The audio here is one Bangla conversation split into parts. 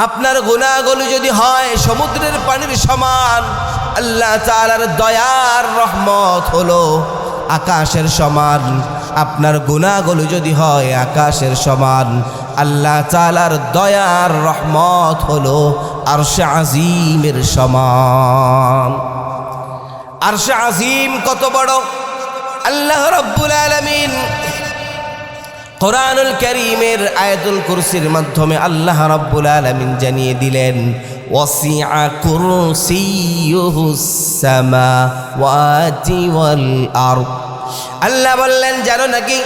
আপনার গুনাহগুলো যদি হয় সমুদ্রের পানির সমান, আল্লাহ তাআলার দয়ার রহমত হলো আকাশের সমান। আপনার গুনাহগুলো যদি হয় আকাশের সমান, আল্লাহ তাআলার দয়ার রহমত হলো আরশে আজিমের সমান। আরশে আজিম কত বড়! আল্লাহ রাব্বুল আলামিন কোরআনুল কারীমের আয়াতুল কুরসির মাধ্যমে আল্লাহ রাব্বুল আলামিন জানিয়ে দিলেন, ওয়াসিআ কুরসিয়ুহুস সামাওয়াতি ওয়াল আরদ। আল্লাহ বললেন, জানো নাকি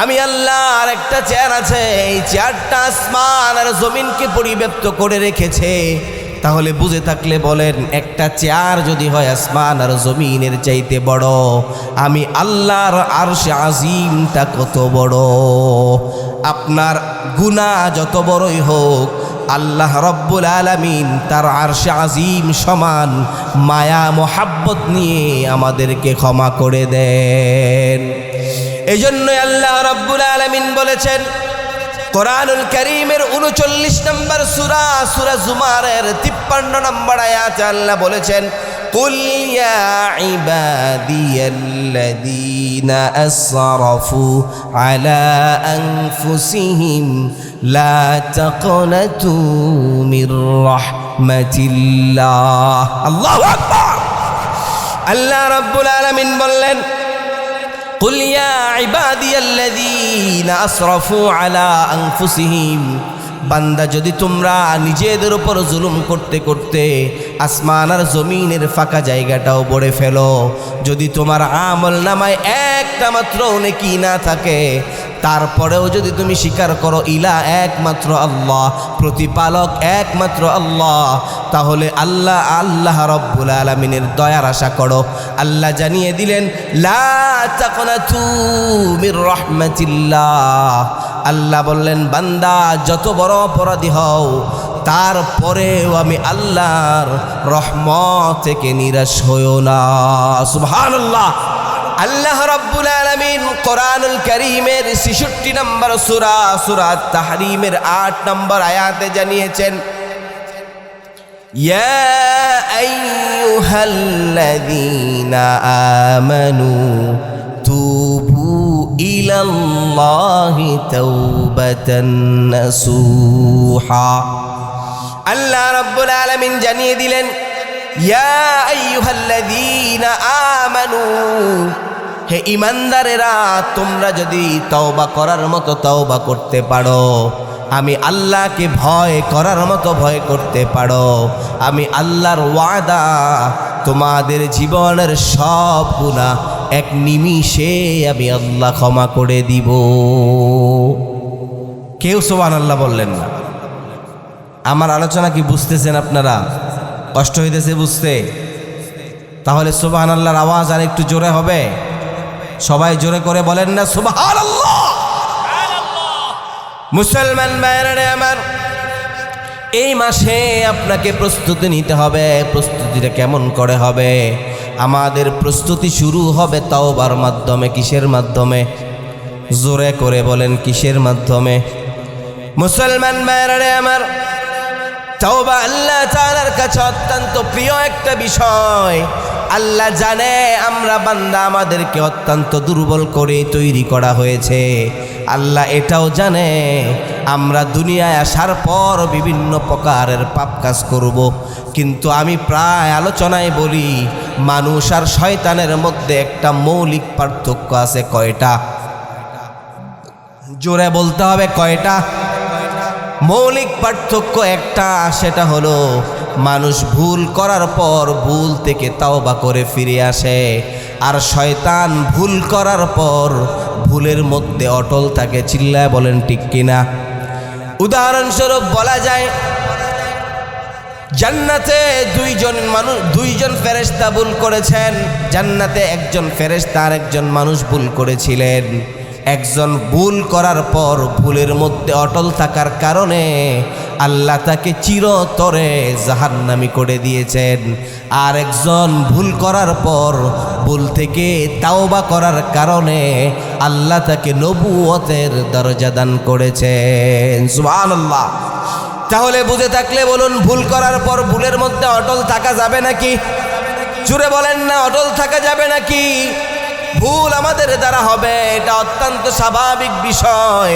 আমি আল্লাহর একটা চেয়ার আছে, এই চেয়ারটা আসমান আর জমিনকে পরিব্যাপ্ত করে রেখেছে। তাহলে বুঝে থাকলে বলেন, একটা চেয়ার যদি হয় আসমান আর জমিনের চাইতে বড়, আমি আল্লাহর আরশে আজিমটা কত বড়। আপনার গুনাহ যত বড়ই হোক, আল্লাহ রাব্বুল আলামিন তার আরশে আজিম সমান মায়া মোহাব্বত নিয়ে আমাদেরকে ক্ষমা করে দেন। এই জন্যই আল্লাহ রাব্বুল আলামিন বলেছেন কোরআনুল কারীমের ৩৯ নম্বর সূরা, সূরা জুমারের ৫৩ নম্বর আয়াতে আল্লাহ বলেছেন, কুল ইয়া ইবাদিয়াল্লাযীনা আসরাফু আলা আনফুসিহিম লা তাকনাতু মির রাহমাতিল্লাহ। আল্লাহু আকবার। আল্লাহ রাব্বুল আলামিন বললেন, কুল ইয়া ইবাদিয়াল্লাযীনা আসরাফু আলা আনফুসিহিম, বান্দা যদি তোমরা নিজেদের উপর জুলুম করতে করতে আসমান আর জমিনের ফাঁকা জায়গাটাও ভরে ফেলো, যদি তোমার আমল নামায় একটা মাত্র নেকি না থাকে, তারপরেও যদি তুমি স্বীকার করো ইলা একমাত্র আল্লাহ, প্রতিপালক একমাত্র আল্লাহ, তাহলে আল্লাহ রাব্বুল আলামিনের দয়ার আশা করো। আল্লাহ জানিয়ে দিলেন, লা তাকনাতু মির রাহমাতিল্লাহ। আল্লাহ বললেন, বান্দা যত বড় অপরাধী হও, তারপরেও আমি আল্লাহর রহমত থেকে নিরাশ হইও না। সুবহানাল্লাহ। আল্লাহ রাব্বুল আলামিন কোরআনুল কারীমের ৬৬ নম্বর সূরা, সূরা তাহরীমের ৮ নম্বর আয়াতে জানিয়েছেন, ইয়া আইয়ুহাল্লাযীনা আমানু তুবু ইলাল্লাহি তাওবাতান নাসুহা। আল্লাহ রাব্বুল আলামিন জানিয়ে দিলেন, ইয়া আইয়ুহাল্লাযীনা আমানু, হে ঈমানদারেরা, তোমরা যদি তওবা করার মতো তওবা করতে পারো, আমি আল্লাহকে ভয় করার মতো ভয় করতে পারো, আমি আল্লাহর ওয়াদা তোমাদের জীবনের সব গুনাহ এক নিমিষে আমি আল্লাহ ক্ষমা করে দিব। কেউ সুবহানাল্লাহ বললেন না। আমার আলোচনা কি বুঝতেছেন আপনারা? কষ্ট হইতেছে বুঝতে? তাহলে সুবহানাল্লাহর আওয়াজ আর একটু জোরে হবে। সবাই জোরে করে বলেন না সুবহানাল্লাহ। মুসলমান ভাইরা আমার, এই মাসে আপনাকে প্রস্তুতি নিতে হবে। প্রস্তুতিটা কেমন করে হবে? আমাদের প্রস্তুতি শুরু হবে তাওবার মাধ্যমে। কিসের মাধ্যমে? জোরে করে বলেন, কিসের মাধ্যমে? মুসলমান ভাইরা আমার, তাওবা আল্লাহ তাআলার কাছে অত্যন্ত প্রিয় একটা বিষয়। আল্লাহ জানে আমরা বান্দা, আমাদেরকে অত্যন্ত দুর্বল করে তৈরি করা হয়েছে। আল্লাহ এটাও জানে আমরা দুনিয়ায় আসার পর বিভিন্ন প্রকারের পাপ কাজ করব। কিন্তু আমি প্রায় আলোচনায় বলি, মানুষ আর শয়তানের মধ্যে একটা মৌলিক পার্থক্য আছে। কয়টা? জোরে বলতে হবে, কয়টা? মৌলিক পার্থক্য একটা, সেটা হলো মানুষ ভুল করার পর ভুল থেকে তাওবা করে ফিরে আসে, আর শয়তান ভুল করার পর ভুলের মধ্যে অটল থাকে। চিল্লায় বলেন ঠিক কিনা? উদাহরণস্বরূপ বলা যায়, জান্নাতে দুইজন ফেরেশতা ভুল করেছেন। জান্নাতে একজন ফেরেশতা আর একজন মানুষ ভুল করেছিলেন। একজন ভুল করার পর ভুলের মধ্যে অটল থাকার কারণে আল্লাহ তাকে চিরতরে জাহান্নামী করে দিয়েছেন। আর একজন ভুল করার পর ভুল থেকে তাওবা করার কারণে আল্লাহ তাকে নবুয়তের দরজা দান করেছেন। সুবহানাল্লাহ। তাহলে বুঝে থাকলে বলুন, ভুল করার পর ভুলের মধ্যে অটল থাকা যাবে নাকি? জুড়ে বলেন না, অটল থাকা যাবে নাকি? ভুল আমাদের দ্বারা হবে, এটা অত্যন্ত স্বাভাবিক বিষয়।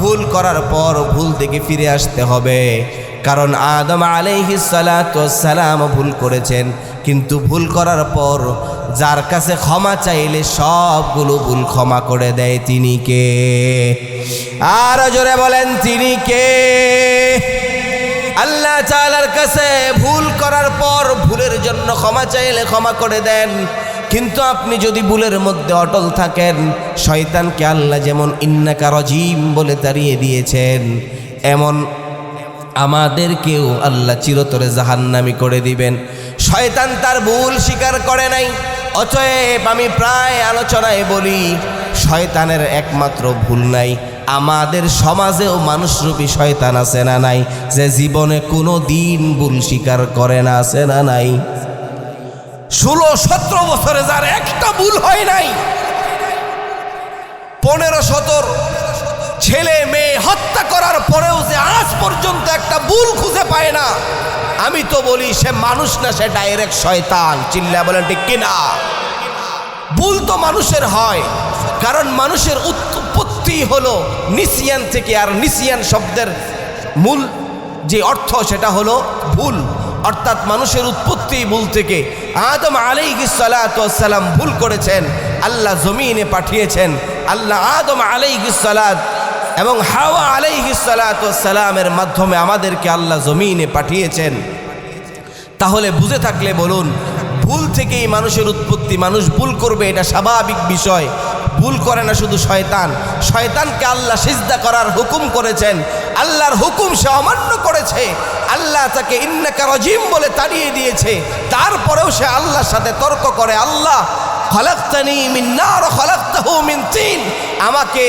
ভুল করার পর ভুল থেকে ফিরে আসতে হবে, কারণ আদম আলাইহিস সালাতু ওয়াস সালাম ভুল করেছেন, কিন্তু ভুল করার পর যার কাছে ক্ষমা চাইলে সবগুলো ভুল ক্ষমা করে দেয়, তিনি কে? আর জোরে বলেন, তিনি কে? আল্লাহ তাআলার কাছে ভুল করার পর ভুলের জন্য ক্ষমা চাইলে ক্ষমা করে দেন, কিন্তু আপনি যদি ভুলের মধ্যে অটল থাকেন, শয়তানকে আল্লাহ যেমন ইন্নাকা রাজিম বলে তাড়িয়ে দিয়েছেন, এমন আমাদেরকেও আল্লাহ চিরতরে জাহান্নামী করে দিবেন। শয়তান তার ভুল স্বীকার করে নাই, অতএব আমি প্রায় আলোচনায় বলি, শয়তানের একমাত্র ভুল নাই। আমাদের সমাজেও মানুষরূপী শয়তান আছে না নাই, যে জীবনে কোনো দিন ভুল স্বীকার করে না, আছে না নাই? 16-17 বছরে যার একটা ভুল হয় নাই, 15-17 ছেলে মেয়ে হত্যা করার পরেও যে আজ পর্যন্ত একটা ভুল খুঁজে পায় না, আমি তো বলি সে মানুষ না, সে ডাইরেক্ট শয়তান। চিল্লা বলেন ঠিক কিনা? ভুল তো মানুষের হয়, কারণ মানুষের উৎপত্তি হলো নিসিয়ান থেকে, আর নিসিয়ান শব্দের মূল যে অর্থ সেটা হলো ভুল, অর্থাৎ মানুষের উৎপত্তি ভুল থেকে। আদম আলাইহিস সালাতু ওয়াস সালাম ভুল করেছেন, আল্লাহ জমিনে পাঠিয়েছেন। আল্লাহ আদম আলাইহিস সালাত এবং হাওয়া আলাইহিস সালাতু ওয়াস সালামের মাধ্যমে আমাদেরকে আল্লাহ জমিনে পাঠিয়েছেন। তাহলে বুঝে থাকলে বলুন, ভুল থেকেই মানুষের উৎপত্তি, মানুষ ভুল করবে, এটা স্বাভাবিক বিষয়। ভুল করে না শুধু শয়তান, শয়তানকে আল্লাহ সিজদা করার হুকুম করেছেন, আল্লাহর হুকুম সে অমান্য করেছে, আল্লাহ তাকে ইন্নাকা রাজিম বলে তাড়িয়ে দিয়েছে, তারপরেও সে আল্লাহর সাথে তর্ক করে, আল্লাহ খালাকতানি মিন নার ওয়া খালাকতাহু মিন তিন, আমাকে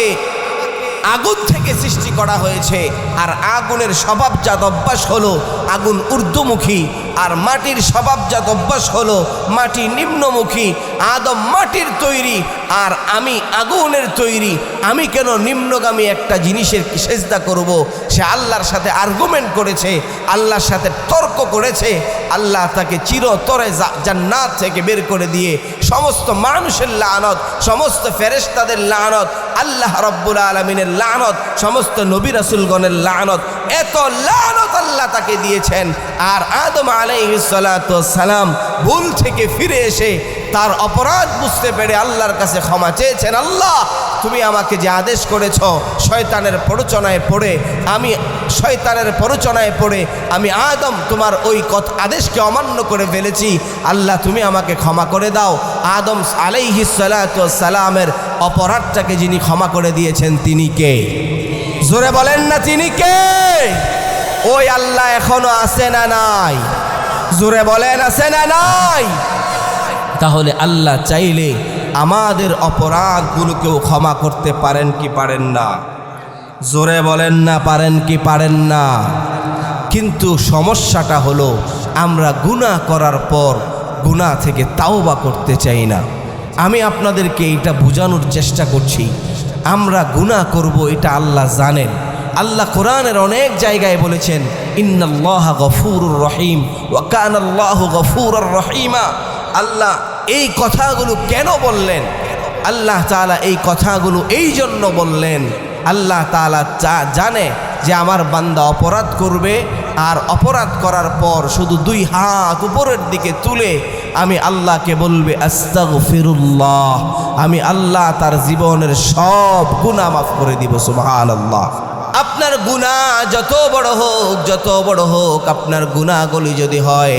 আগুন থেকে সৃষ্টি করা হয়েছে, আর আগুনের স্বভাবজাত অভ্যাস হলো আগুন ঊর্ধ্বমুখী, আর মাটির স্বভাবজাত অভ্যাস হলো মাটি নিম্নমুখী। আদম মাটির তৈরি আর আমি আগুনের তৈরি, আমি কেন নিম্নগামী একটা জিনিসের সিজদা করব? সে আল্লাহর সাথে আর্গুমেন্ট করেছে, আল্লাহর সাথে তর্ক করেছে, আল্লাহ তাকে চিরতরে জান্নাত থেকে বের করে দিয়ে সমস্ত মানুষের লানত, সমস্ত ফেরেশতাদের লানত, আল্লাহ রাব্বুল আলামিনের লানত, সমস্ত নবী রাসূলগণের লানত, এত লানত আল্লাহ তাকে দিয়েছেন। আর আদম আলাইহিস সালাতু ওয়াস সালাম ভুল থেকে ফিরে এসে তার অপরাধ বুঝতে পেরে আল্লাহর কাছে ক্ষমা চেয়েছেন, আল্লাহ তুমি আমাকে যে আদেশ করেছ, শয়তানের প্ররোচনায় পড়ে আমি আদম তোমার ওই আদেশকে অমান্য করে ফেলেছি, আল্লাহ তুমি আমাকে ক্ষমা করে দাও। আদম আলাইহিস সালাতু ওয়াস সালামের অপরাধটাকে যিনি ক্ষমা করে দিয়েছেন, তিনি কে? জোরে বলেন না, তিনি কে? ওই আল্লাহ এখনো আছে না নাই? জোরে বলেন, আছে না নাই? তাহলে আল্লাহ চাইলে আমাদের অপরাধগুলোকেও ক্ষমা করতে পারেন কি পারেন না? জোরে বলেন না, পারেন কি পারেন না? কিন্তু সমস্যাটা হলো, আমরা গুনাহ করার পর গুনাহ থেকে তাওবা করতে চাই না। আমি আপনাদেরকে এটা বোঝানোর চেষ্টা করছি, আমরা গুনাহ করব এটা আল্লাহ জানেন। আল্লাহ কোরআনের অনেক জায়গায় বলেছেন, ইন্নাল্লাহা গফুরুর রহিম ওয়া কানাল্লাহু গফুরুর রহিমা। আল্লাহ এই কথাগুলো কেন বললেন? আল্লাহ তাআলা এই কথাগুলো এই জন্য বললেন, আল্লাহ তাআলা জানে যে আমার বান্দা অপরাধ করবে, আর অপরাধ করার পর শুধু 2 হাত উপরের দিকে তুলে আমি আল্লাহকে বলবে আস্তাগফিরুল্লাহ, আমি আল্লাহ তার জীবনের সব গুনাহ মাফ করে দিব। সুবহানাল্লাহ। আপনার গুনাহ যত বড় হোক, আপনার গুনাহগুলি যদি হয়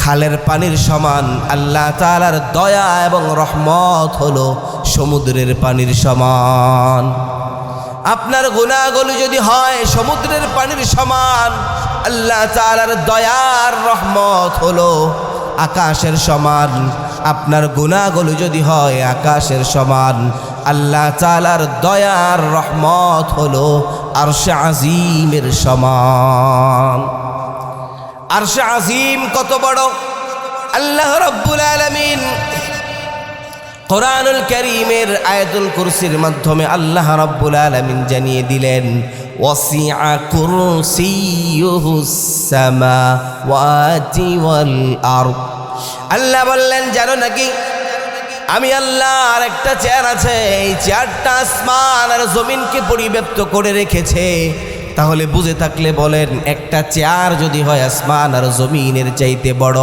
খালের পানির সমান, আল্লাহ তাআলার দয়া এবং রহমত হলো সমুদ্রের পানির সমান। আপনার গুনাহগুলি যদি হয় সমুদ্রের পানির সমান, আল্লাহ তাআলার দয়ার রহমত হলো আকাশের সমান। আপনার গুনাহগুলি যদি হয় আকাশের সমান, আল্লাহ তাআলার দয়ার রহমত হলো আরশে আজিমের সমান। আরশে আজিম কত বড়! আল্লাহ রাব্বুল আলামিন কোরআনুল কারীমের আয়াতুল কুরসির মাধ্যমে আল্লাহ রাব্বুল আলামিন জানিয়ে দিলেন, ওয়াসিআ কুরসিয়ুহুস সামাওয়াতি ওয়াল আরদ। আল্লাহ বললেন জানো নাকি আমি আল্লাহর একটা চেয়ার আছে, এই চেয়ারটা আসমান আর জমিনকে পরিব্যাপ্ত করে রেখেছে। তাহলে বুঝে থাকলে বলেন, একটা চেয়ার যদি হয় আসমান আর জমিনের চাইতে বড়,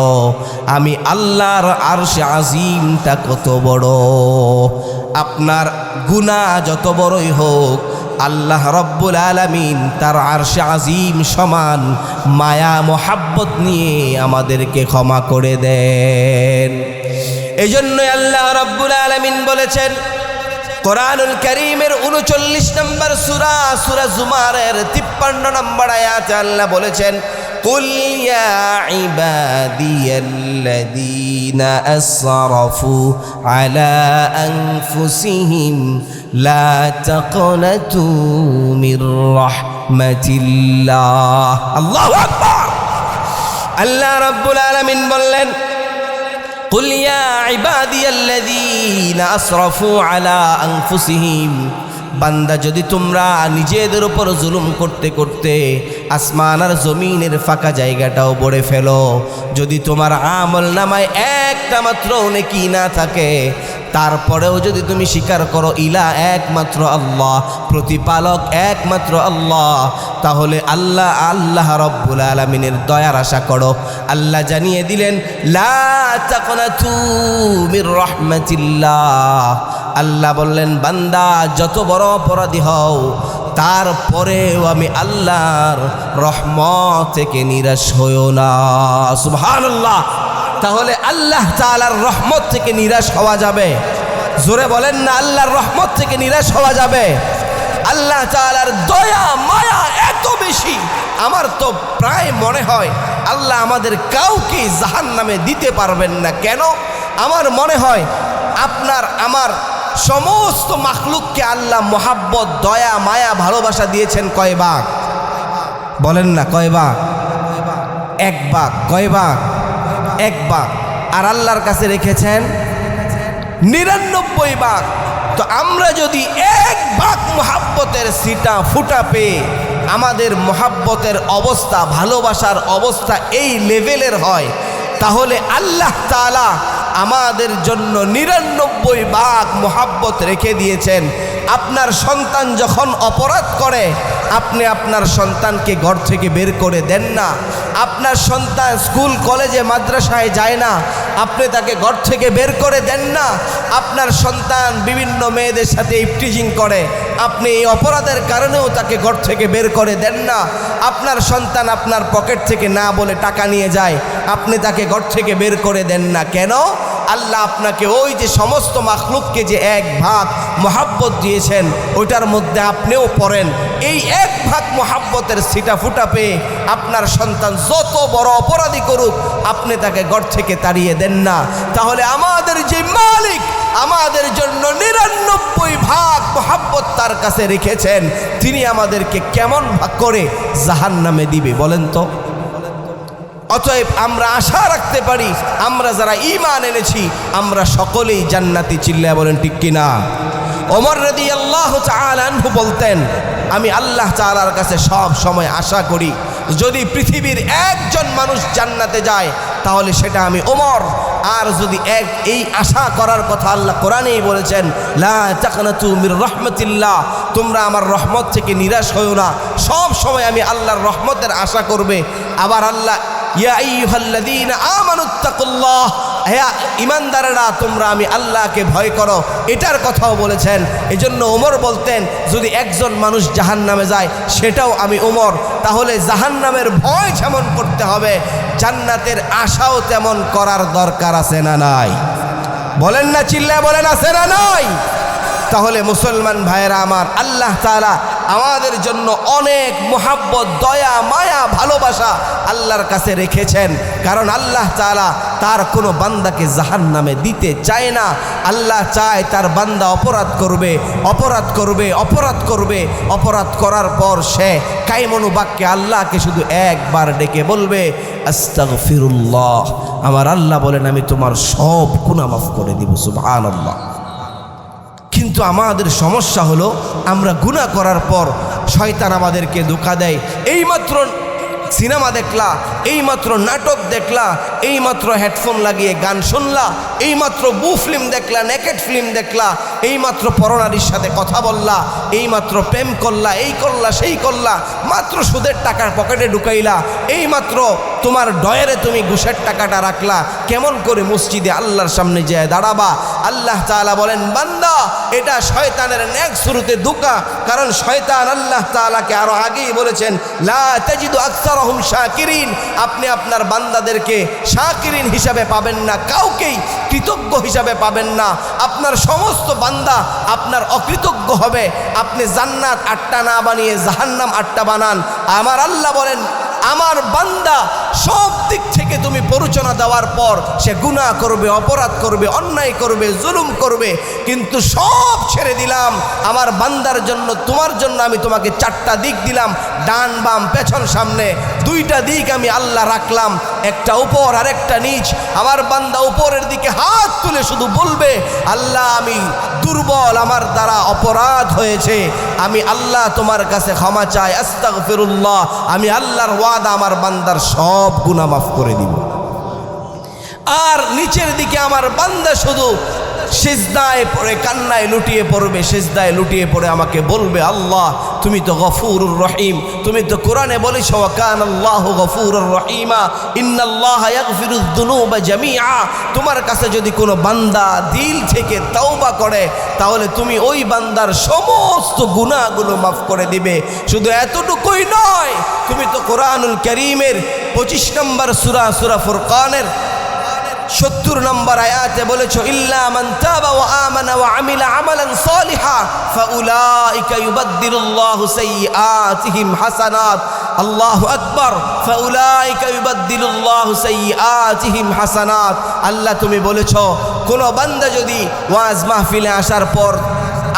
আমি আল্লাহর আরশে আজিমটা কত বড়। আপনার গুনাহ যত বড়ই হোক, আল্লাহ রব্বুল আলামিন তার আরশে আজিম সমান মায়া মোহাব্বত নিয়ে আমাদেরকে ক্ষমা করে দেন। এই জন্যই আল্লাহ রব্বুল আলামিন বলেছেন কোরআনুল কারীমের 39 নম্বর সূরা, সূরা জুমারের 53 নম্বর আয়াতে আল্লাহ বলেছেন, কুল ইয়া ইবাদিয়াল্লাযীনা আসরাফু আলা আনফুসিহিম লা তাকনাতু মির রাহমাতিল্লাহ। আল্লাহু আকবার। আল্লাহ রাব্বুল আলামিন বললেন, কুল ইয়া ইবাদিয়াল্লাযীনা আসরাফু আলা আনফুসিহিম, বান্দা যদি তোমরা নিজেদের উপর জুলুম করতে করতে আসমান আর জমিনের ফাঁকা জায়গাটাও ভরে ফেলো, যদি তোমার আমল নামায় একটা মাত্র নেকি না থাকে, তারপরেও যদি তুমি স্বীকার করো ইলা একমাত্র আল্লাহ, প্রতিপালক একমাত্র আল্লাহ, তাহলে আল্লাহ রব্বুল আলামিনের দয়ার আশা করো। আল্লাহ জানিয়ে দিলেন, লা তাকনাতু মির রাহমাতিল্লাহ। আল্লাহ বললেন, বান্দা যত বড় অপরাধী হও, তারপরেও আমি আল্লাহর রহমত থেকে নিরাশ হইও না। সুবহানাল্লাহ। তাহলে আল্লাহ তাআলার রহমত থেকে নিরাশ হওয়া যাবে? জোরে বলেন না, আল্লাহর রহমত থেকে নিরাশ হওয়া যাবে? আল্লাহ তাআলার দয়া মায়া এত বেশি, আমার তো প্রায় মনে হয় আল্লাহ আমাদের কাউকে জাহান্নামে দিতে পারবেন না। কেন? আমার মনে হয় আপনার আমার সমস্ত মাখলুককে আল্লাহ মোহাব্বত, দয়া, মায়া, ভালোবাসা দিয়েছেন কয় ভাগ? বলেন না, কয় ভাগ? এক ভাগ। কয় ভাগ? এক ভাগ। আর আল্লাহর কাছে রেখেছেন 99 ভাগ। তো আমরা যদি এক ভাগ মোহাব্বতের সিটা ফুটা পেয়ে আমাদের মোহাব্বতের অবস্থা, ভালোবাসার অবস্থা এই লেভেলের হয়, তাহলে আল্লাহ তাআলা আমাদের জন্য 99 ভাগ মোহাব্বত রেখে দিয়েছেন। আপনার সন্তান যখন অপরাধ করে, আপনি আপনার সন্তানকে ঘর থেকে বের করে দেন না। আপনার সন্তান স্কুল কলেজে মাদ্রাসায় যায় না, আপনি তাকে ঘর থেকে বের করে দেন না। আপনার সন্তান বিভিন্ন মেয়েদের সাথে ইফটিজিং করে, আপনি এই অপরাধের কারণেও তাকে ঘর থেকে বের করে দেন না। আপনার সন্তান আপনার পকেট থেকে না বলে টাকা নিয়ে যায়, আপনি তাকে ঘর থেকে বের করে দেন না। কেন? আল্লাহ আপনাকে ওই যে সমস্ত মাখলুককে যে এক ভাগ মোহাব্বত দিয়েছেন, ওইটার মধ্যে আপনিও পড়েন। এই এক ভাগ মোহাব্বতের সিটা ফুটা পেয়ে আপনার সন্তান যত বড় অপরাধী করুক, আপনি তাকে ঘর থেকে তাড়িয়ে দেন না। তাহলে আমাদের যে মালিক আমাদের জন্য 99 ভাগ মোহাব্বত তার কাছে রেখেছেন, তিনি আমাদেরকে কেমন ভাগ করে জাহান্নামে দিবে বলেন তো? অতএব আমরা আশা রাখতে পারি, আমরা যারা ঈমান এনেছি আমরা সকলেই জান্নাতি। চিল্লায়া বলেন ঠিক কিনা? ওমর রাদিয়াল্লাহু তাআলা আনহু বলতেন, আমি আল্লাহ তাআলার কাছে সব সময় আশা করি, যদি পৃথিবীর একজন মানুষ জান্নাতে যায় তাহলে সেটা আমি ওমর। আর যদি এই আশা করার কথা আল্লাহ কোরআনেই বলেছেন, লা তাকনাতু মির রাহমাতিল্লাহ, তোমরা আমার রহমত থেকে নিরাশ হইও না, সব সময় আমি আল্লাহর রহমতের আশা করবে। আবার আল্লাহ ইয়া আইয়ুহাল্লাযীনা আমানুত্তাকুল্লাহ, হে ঈমানদারেরা তোমরা আমি আল্লাহকে ভয় করো, এটার কথাও বলেছেন। এজন্য ওমর বলতেন, যদি একজন মানুষ জাহান্নামে যায় সেটাও আমি ওমর। তাহলে জাহান্নামের ভয় যেমন করতে হবে, জান্নাতের আশাও তেমন করার দরকার আছে না নাই? বলেন না, চিল্লায় বলেন, আছে না নাই? তাহলে মুসলমান ভাইয়েরা আমার, আল্লাহ তাআলা আমাদের জন্য অনেক মোহাব্বত, দয়া, মায়া, ভালোবাসা আল্লাহর কাছে রেখেছেন। কারণ আল্লাহ তাআলা তার কোনো বান্দাকে জাহান্নামে দিতে চায় না। আল্লাহ চায় তার বান্দা অপরাধ করবে, অপরাধ করবে, অপরাধ করবে, অপরাধ করার পর সে কাইমনু বাক্যে আল্লাহকে শুধু একবার ডেকে বলবে, আস্তাগফিরুল্লাহ। আমার আল্লাহ বলেন, আমি তোমার সব গুনাহ মাফ করে দিব। সুবহানাল্লাহ। কিন্তু আমাদের সমস্যা হলো আমরা গুনাহ করার পর শয়তান আমাদেরকে ধোঁকা দেয়। এইমাত্র সিনেমা দেখলা, এইমাত্র নাটক দেখলা, এইমাত্র হেডফোন লাগিয়ে গান শুনলা, এইমাত্র বু ফিল্ম দেখলা, নেকেড ফিল্ম দেখলা, এইমাত্র পরনারীর সাথে কথা বললা, এইমাত্র প্রেম করলা, এই করলা সেই করলা, মাত্র সুদের টাকা পকেটে ঢুকাইলা, এইমাত্র তোমার ডয়ারে তুমি ঘুষের টাকাটা রাখলা, কেমন করে মসজিদে আল্লাহর সামনে যায় দাঁড়াবা? আল্লাহ তাআলা বলেন, বান্দা এটা শয়তানের নেক শুরুতে ধোঁকা। কারণ শয়তান আল্লাহ তাআলাকে আরো আগেই বলেছেন, লা তাজিদু আকসারহুম শাকিরিন, আপনি আপনার বান্দাদেরকে শাকিরিন হিসাবে পাবেন না, কাউকেই কৃতজ্ঞ হিসাবে পাবেন না। আপনার সমস্ত বান্দা আপনার অকৃতজ্ঞ হবে। আপনি জান্নাত 8টা না বানিয়ে জাহান্নাম 8টা বানান। আমার আল্লাহ বলেন, আমার বান্দা সব দিক থেকে তুমি পরিচালনা দেওয়ার পর সে গুনাহ করবে, অপরাধ করবে, অন্যায় করবে, জুলুম করবে, কিন্তু সব ছেড়ে দিলাম আমার বান্দার জন্য। তোমার জন্য আমি তোমাকে 4টা দিক দিলাম, ডান বাম পেছন সামনে, 2টা দিক আমি আল্লাহ রাখলাম, একটা উপর আর একটা নিচ। আমার বান্দা উপরের দিকে হাত তুলে শুধু বলবে, আল্লাহ আমি দুর্বল, আমার দ্বারা অপরাধ হয়েছে, আমি আল্লাহ তোমার কাছে ক্ষমা চাই, আস্তাগফিরুল্লাহ। আমি আল্লাহর ওয়াদা আমার বান্দার সব গুনাহ মাফ করে দিব। আর নিচের দিকে আমার বান্দা শুধু সিজদায় পড়ে কান্নায় লুটিয়ে পড়বে, সিজদায় লুটিয়ে পড়ে আমাকে বলবে, আল্লাহ তুমি তো গফুরুর রহিম, তুমি তো কোরআনে বলেছ ওয়া কানাল্লাহু গফুরুর রহিমা ইন্নাল্লাহা ইয়াগফিরুয যুনুবা জামিআ। তোমার কাছে যদি কোনো বান্দা দিল থেকে তওবা করে তাহলে তুমি ওই বান্দার সমস্ত গুনাহগুলো মাফ করে দিবে। শুধু এতটুকুই নয়, তুমি তো কোরআনুল কারীমের 25 নম্বর সূরা, সূরা ফুরকানের 70 নম্বর আয়াতে বলেছো, ইল্লা মান তাবা ওয়া আমানা ওয়া আমিলা আমালান সালিহা ফাউলাইকা ইউবাদদিলুল্লাহু সাইয়্যাতিহিম হাসানাত। আল্লাহু আকবার, ফাউলাইকা ইউবাদদিলুল্লাহু সাইয়্যাতিহিম হাসানাত। আল্লাহ তুমি বলেছো কোন বান্দা যদি ওয়াজ মাহফিলে আসার পর,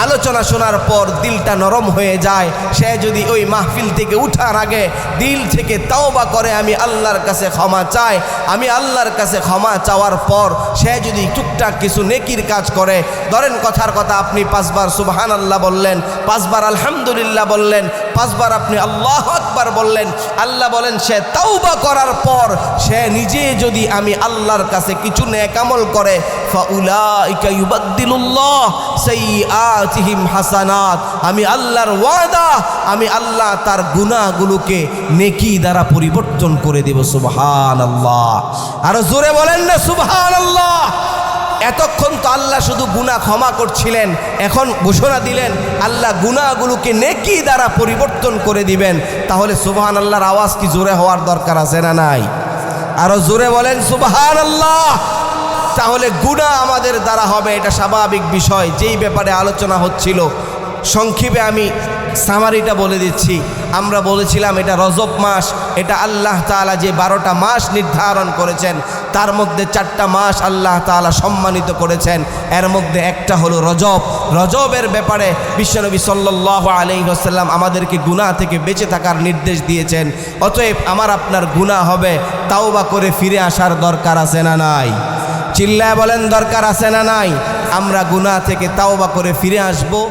আলোচনা শোনার পর দিলটা নরম হয়ে যায়, সে যদি ওই মাহফিল থেকে উঠার আগে দিল থেকে তওবা করে, আমি আল্লাহর কাছে ক্ষমা চাই, আমি আল্লাহর কাছে ক্ষমা চাওয়ার পর সে যদি টুকটাক কিছু নেকির কাজ করে, ধরেন কথার কথা আপনি 5 বার সুবহানাল্লাহ বললেন, 5 বার আলহামদুলিল্লাহ বললেন, 5 বার আপনি আল্লাহু আকবার বললেন, আল্লাহ বলেন সে তওবা করার পর সে নিজে যদি আমি আল্লাহর কাছে কিছু নেক আমল করে, ফাউলাইকা ইউবাদদিলুল্লাহ সাইয়্যাতিহিম হাসানাত। আমি আল্লাহর ওয়াদা, আমি আল্লাহ তার গুনাহগুলোকে নেকি দ্বারা পরিবর্তন করে দেব। সুবহানাল্লাহ, আরো জোরে বলেন না সুবহানাল্লাহ। এতক্ষণ তো আল্লাহ শুধু গুনাহ ক্ষমা করছিলেন, এখন ঘোষণা দিলেন আল্লাহ গুনাহগুলোকে নেকি দ্বারা পরিবর্তন করে দিবেন। তাহলে সুবহানাল্লাহর আওয়াজ কি জোরে হওয়ার দরকার আছে না নাই? আরো জোরে বলেন সুবহানাল্লাহ। তাহলে গুনাহ আমাদের দ্বারা হবে, এটা স্বাভাবিক বিষয়, যেই ব্যাপারে আলোচনা হচ্ছিল। সংক্ষেপে আমি সামারিটা বলে দিচ্ছি। আমরা বলেছিলাম এটা রজব মাস, এটা আল্লাহ তাআলা যে 12টা মাস নির্ধারণ করেছেন তার মধ্যে 4টা মাস আল্লাহ তাআলা সম্মানিত করেছেন, এর মধ্যে একটা হলো রজব। রজবের ব্যাপারে বিশ্বনবী সাল্লাল্লাহু আলাইহি ওয়াসাল্লাম আমাদেরকে গুনাহ থেকে বেঁচে থাকার নির্দেশ দিয়েছেন। অতএব আমার আপনার গুনাহ হবে, তাওবা করে ফিরে আসার দরকার আছে না নাই? চিল্লায় বলেন দরকার আছে না নাই? আমরা গুনাহ থেকে তাওবা করে ফিরে আসবো।